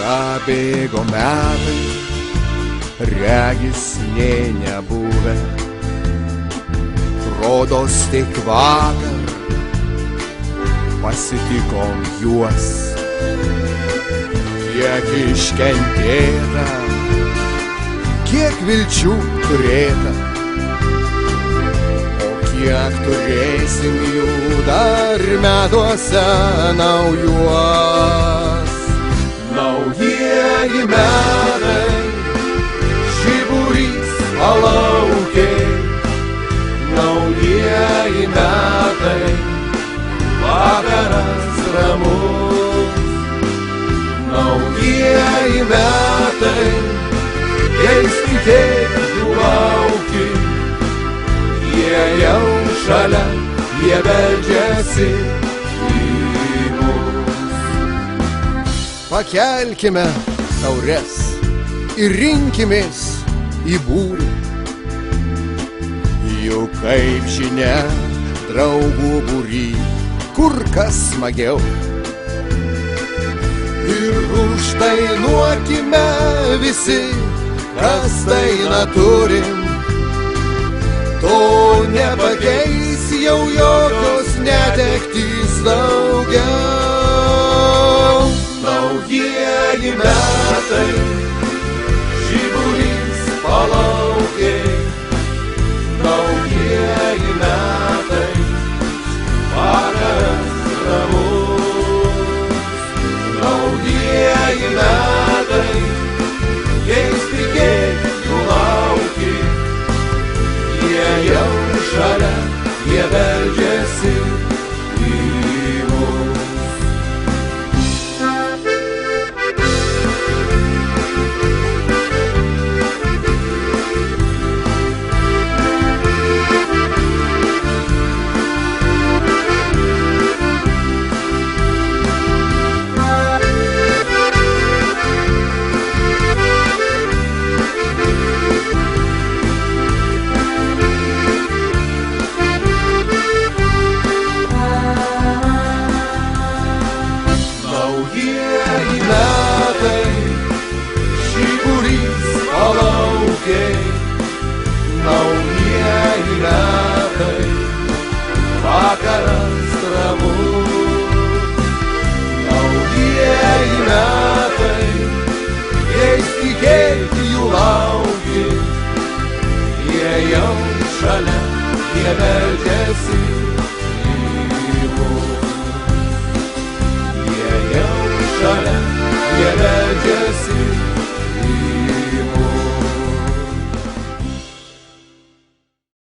Prabėgo metai, regis nė nebuvę, rodos tik vakar pasitikom juos. Kiek iškentėta, kiek vilčių turėta, o kiek turėsim jų dar metuose naujuos. Naujieji metai, žiburys palaukiai, naujieji metai, vakaras ramus. Naujieji metai, jais tikėk jų lauki, jie jau šalia, jie beldžiasi į mus. Pakelkime taures ir rinkimės į būrį, juk kaip žinia, draugų būry kur kas smagiau. Ir uždainuokime visi, kas dainą turim, to nepakeis jau jokios netektys daugiau. Naujieji metai, žiburys palaukiai, naujieji metai, vakaras ramus. Naujieji metai, jais tikėk jų lauki, jie jau šalia, jie beldžiasi į mus. Naujieji metai, žiburys palaukiai, naujieji metai, vakaras ramus. Naujieji metai, jais tikėk jų lauki, jie jau šalia, jie beldžiasi